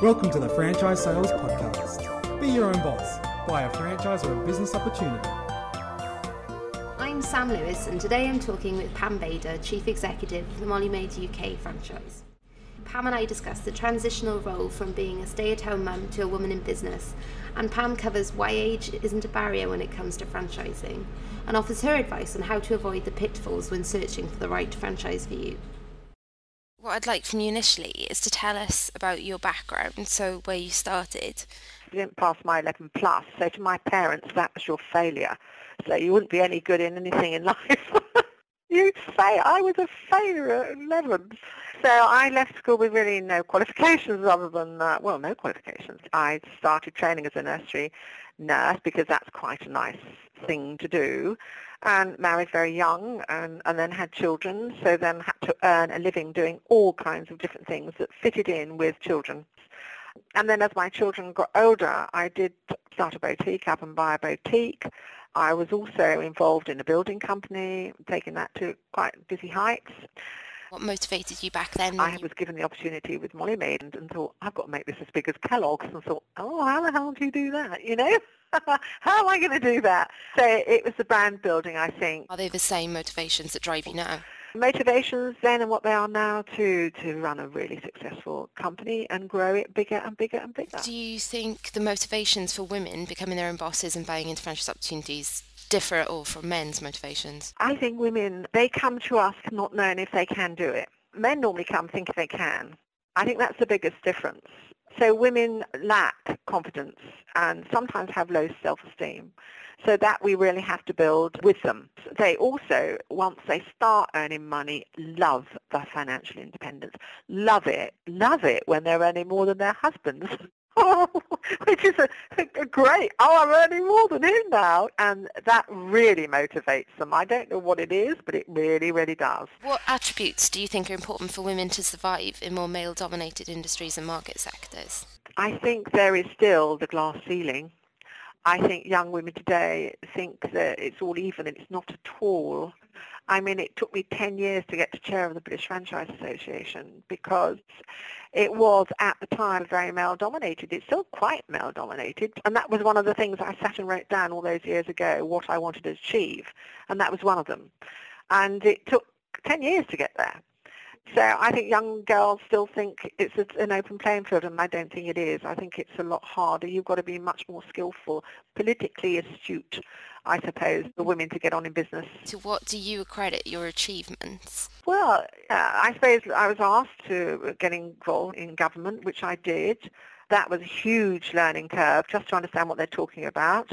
Welcome to the Franchise Sales Podcast. Be your own boss. Buy a franchise or a business opportunity. I'm Sam Lewis, and today I'm talking with Pam Bader, Chief Executive of the Molly Maid UK franchise. Pam and I discuss the transitional role from being a stay-at-home mum to a woman in business, and Pam covers why age isn't a barrier when it comes to franchising, and offers her advice on how to avoid the pitfalls when searching for the right franchise for you. What I'd like from you initially is to tell us about your background, so where you started. You didn't pass my 11 plus, so to my parents that was your failure. So you wouldn't be any good in anything in life. You'd say I was a failure at 11. So I left school with really no qualifications other than, no qualifications. I started training as a nursery nurse because that's quite a nice thing to do, and married very young and then had children, so then had to earn a living doing all kinds of different things that fitted in with children. And then as my children got older, I did start a boutique up and buy a boutique. I was also involved in a building company, taking that to quite busy heights. What motivated you back then? I was given the opportunity with Molly Maid and thought, I've got to make this as big as Kellogg's, and thought, oh, how the hell do you do that, you know? How am I going to do that? So it was the brand building, I think. Are they the same motivations that drive you now? Motivations then and what they are now to run a really successful company and grow it bigger and bigger and bigger. Do you think the motivations for women becoming their own bosses and buying into franchise opportunities differ at all from men's motivations? I think women, they come to us not knowing if they can do it. Men normally come thinking they can. I think that's the biggest difference. So women lack confidence and sometimes have low self-esteem. So that we really have to build with them. They also, once they start earning money, love the financial independence. Love it when they're earning more than their husbands. Which is a great, I'm earning more than him now. And that really motivates them. I don't know what it is, but it really, really does. What attributes do you think are important for women to survive in more male-dominated industries and market sectors? I think there is still the glass ceiling. I think young women today think that it's all even, and it's not at all. I mean, it took me 10 years to get to chair of the British Franchise Association because it was at the time very male-dominated. It's still quite male-dominated, and that was one of the things I sat and wrote down all those years ago, what I wanted to achieve, and that was one of them. And it took 10 years to get there. So I think young girls still think it's an open playing field, and I don't think it is. I think it's a lot harder. You've got to be much more skillful, politically astute, I suppose, for women to get on in business. To what do you accredit your achievements? Well, I suppose I was asked to get involved in government, which I did. That was a huge learning curve, just to understand what they're talking about.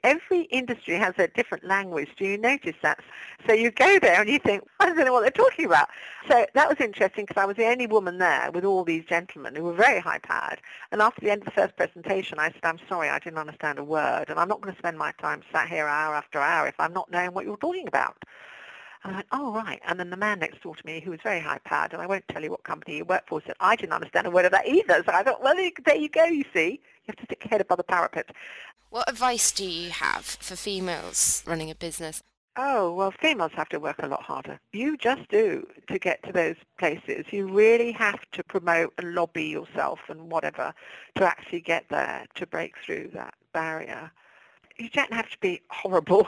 Every industry has a different language. Do you notice that? So you go there and you think, I don't know what they're talking about. So that was interesting because I was the only woman there with all these gentlemen who were very high-powered. And after the end of the first presentation, I said, I'm sorry, I didn't understand a word. And I'm not going to spend my time sat here hour after hour if I'm not knowing what you're talking about. And I went, oh, right. And then the man next door to me, who was very high-powered, and I won't tell you what company he worked for, said, I didn't understand a word of that either. So I thought, well, there you go, you see. You have to stick your head above the parapet. What advice do you have for females running a business? Oh, well, females have to work a lot harder. You just do to get to those places. You really have to promote and lobby yourself and whatever to actually get there, to break through that barrier. You don't have to be horrible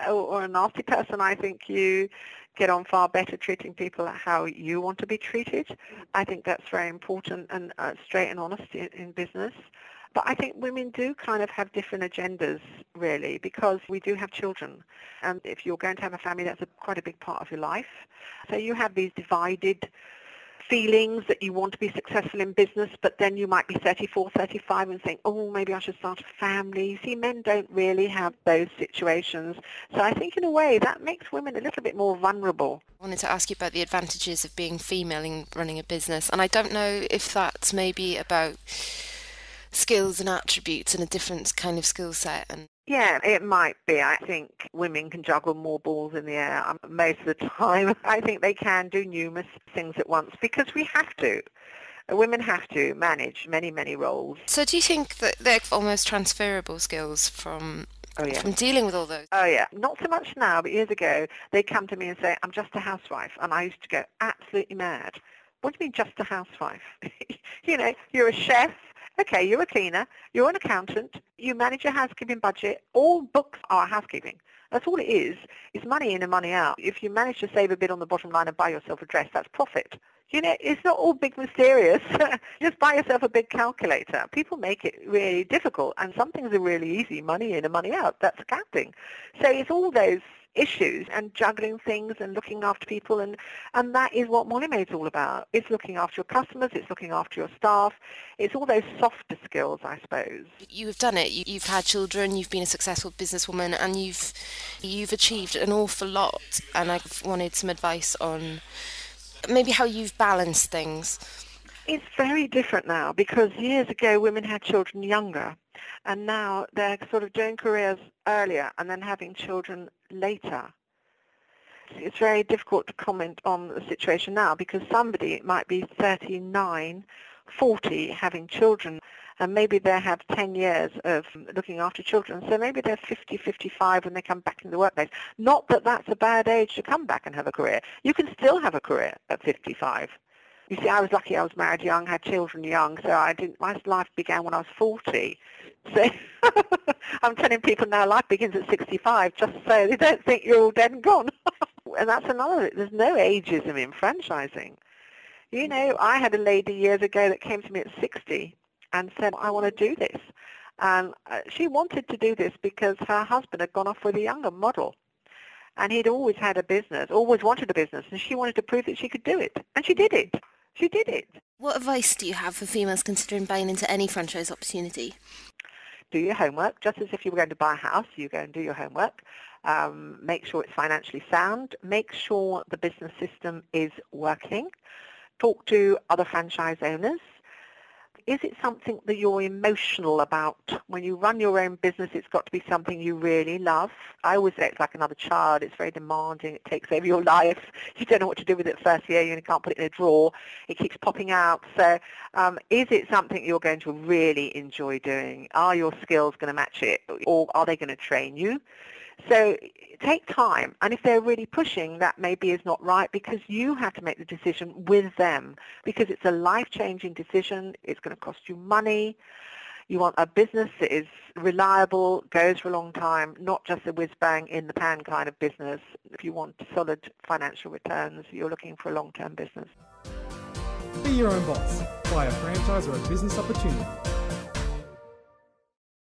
or a nasty person. I think you get on far better treating people how you want to be treated. I think that's very important, and straight and honest in business. But I think women do kind of have different agendas, really, because we do have children. And if you're going to have a family, that's quite a big part of your life. So you have these divided feelings that you want to be successful in business, but then you might be 34, 35 and think, oh, maybe I should start a family. You see, men don't really have those situations. So I think in a way that makes women a little bit more vulnerable. I wanted to ask you about the advantages of being female in running a business. And I don't know if that's maybe about skills and attributes and a different kind of skill set. And yeah, it might be. I think women can juggle more balls in the air most of the time. I think they can do numerous things at once because we have to. Women have to manage many, many roles. So do you think that they're almost transferable skills from dealing with all those? Oh, yeah. Not so much now, but years ago, they'd come to me and say, I'm just a housewife. And I used to go absolutely mad. What do you mean just a housewife? You're a chef. Okay, you're a cleaner. You're an accountant. You manage your housekeeping budget. All books are housekeeping. That's all it is. It's money in and money out. If you manage to save a bit on the bottom line and buy yourself a dress, that's profit. It's not all big mysterious. Just buy yourself a big calculator. People make it really difficult, and some things are really easy, money in and money out. That's accounting. So it's all those issues and juggling things and looking after people, and that is what Molly Maid's all about. It's looking after your customers, it's looking after your staff, it's all those softer skills, I suppose. You've done it, you've had children, you've been a successful businesswoman, and you've achieved an awful lot, and I wanted some advice on maybe how you've balanced things. It's very different now, because years ago women had children younger, and now they're sort of doing careers earlier and then having children later. It's very difficult to comment on the situation now, because somebody might be 39, 40 having children, and maybe they have 10 years of looking after children. So maybe they're 50, 55 when they come back into the workplace. Not that that's a bad age to come back and have a career. You can still have a career at 55. You see, I was lucky I was married young, had children young, so my life began when I was 40. So I'm telling people now life begins at 65, just so they don't think you're all dead and gone. And that's another, there's no ageism in franchising. I had a lady years ago that came to me at 60 and said, I want to do this. And she wanted to do this because her husband had gone off with a younger model. And he'd always had a business, always wanted a business, and she wanted to prove that she could do it. And she did it. She did it. What advice do you have for females considering buying into any franchise opportunity? Do your homework. Just as if you were going to buy a house, you go and do your homework. Make sure it's financially sound. Make sure the business system is working. Talk to other franchise owners. Is it something that you're emotional about? When you run your own business, it's got to be something you really love. I always say it's like another child. It's very demanding. It takes over your life. You don't know what to do with it first year. You can't put it in a drawer. It keeps popping out. So is it something you're going to really enjoy doing? Are your skills going to match it? Or are they going to train you? So take time, and if they're really pushing, that maybe is not right, because you have to make the decision with them, because it's a life-changing decision. It's going to cost you money. You want a business that is reliable, goes for a long time, not just a whiz-bang, in-the-pan kind of business. If you want solid financial returns, you're looking for a long-term business. Be your own boss. Buy a franchise or a business opportunity.